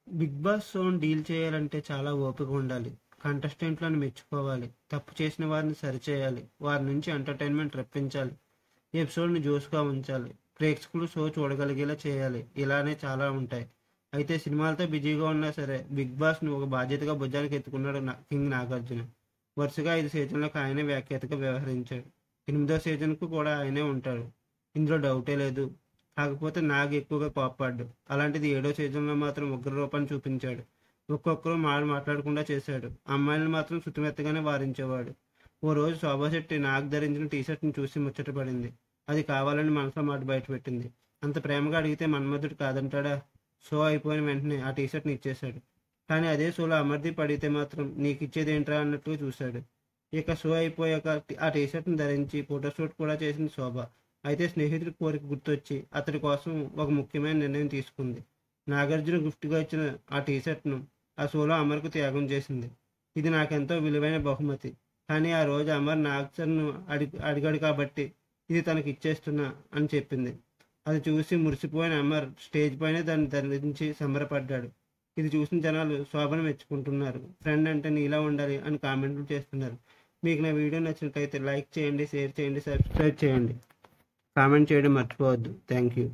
Big boss షోని deal చేయాలంటే చాలా ఓపిక ఉండాలి. కంటెస్టెంట్లను మెచ్చుకోవాలి. తప్పు చేసిన వారిని సరిచేయాలి. వారి నుంచి ఎంటర్‌టైన్‌మెంట్ రప్పించాలి. ఎపిసోడ్‌ని జోష్‌గా ఉంచాలి. ప్రేక్షకులు షో చూడగలిగేలా చేయాలి. ఇలానే చాలా ఉంటాయి. అయితే సినిమాలతో బిజీగా ఉన్నా సరే బిగ్ బాస్‌ని ఒక బాధ్యతగా భుజానికి ఎత్తుకున్నాడు కింగ్ నాగార్జున. వరుసగా 5 సీజన్లకు ఆయనే వ్యాఖ్యాతగా వ్యవహరించాడు. 8వ సీజన్‌కు కూడా ఆయనే ఉంటాడు. ఇందులో డౌటే లేదు. కాకపోతే నాగ్ ఎక్కువగా కోప్పడ్డు. అలాంటిది 7వ సీజన్‌లో మాత్రం ఉగ్ర రూపాన్ని చూపించాడు. ఒక్కొక్కరు మాట్లాడకుండా చేశాడు. అమ్మాయిలను మాత్రం శుతిమెత్తగానే వారించేవాడు. ఓ రోజు శోభా శెట్టి నాగ్ ధరించిన టీషర్ట్‌ని చూసి ముచ్చటపడింది. అది కావాలని మనసులో మాట బయటపెట్టింది. అంత ప్రేమగా అడిగితే మన్మధుడు కాదంటాడా? షో అయిపోయిన వెంటనే ఆ టీషర్ట్‌ని ఇచ్చేశాడు. కానీ అదే షోలో అమర్దీప్ అడిగితే మాత్రం నీకిచ్చేదేంట్రా అన్నట్టుగా చూశాడు. ఇక షో అయిపోయాక ఆ టీషర్ట్‌ని ధరించి ఫోటోషూట్ కూడా చేసింది శోభ. అయితే స్నేహితుడి కోరిక గుర్తొచ్చి అతడి కోసం ఒక ముఖ్యమైన నిర్ణయం తీసుకుంది. నాగార్జున గిఫ్ట్‌గా ఇచ్చిన ఆ టీషర్ట్‌ను ఆ షోలో అమర్‌కు త్యాగం చేసింది. ఇది నాకెంతో విలువైన బహుమతి. కానీ ఆ రోజు అమర్ నాగ్‌ను అడిగాడు కాబట్టి ఇది తనకిచ్చేస్తున్నా అని చెప్పింది. అది చూసి మురిసిపోయిన అమర్ స్టేజ్ పైనే దాన్ని ధరించి సంబరపడ్డాడు. ఇది చూసిన జనాలు శోభను మెచ్చుకుంటున్నారు. ఫ్రెండ్ అంటే నీలా ఉండాలి అని కామెంట్లు చేస్తున్నారు. మీకు నా వీడియో నచ్చినట్లయితే లైక్ చేయండి, షేర్ చేయండి, సబ్స్క్రైబ్ చేయండి. కామెంట్ చేయడం మర్చిపోవద్దు. Thank you.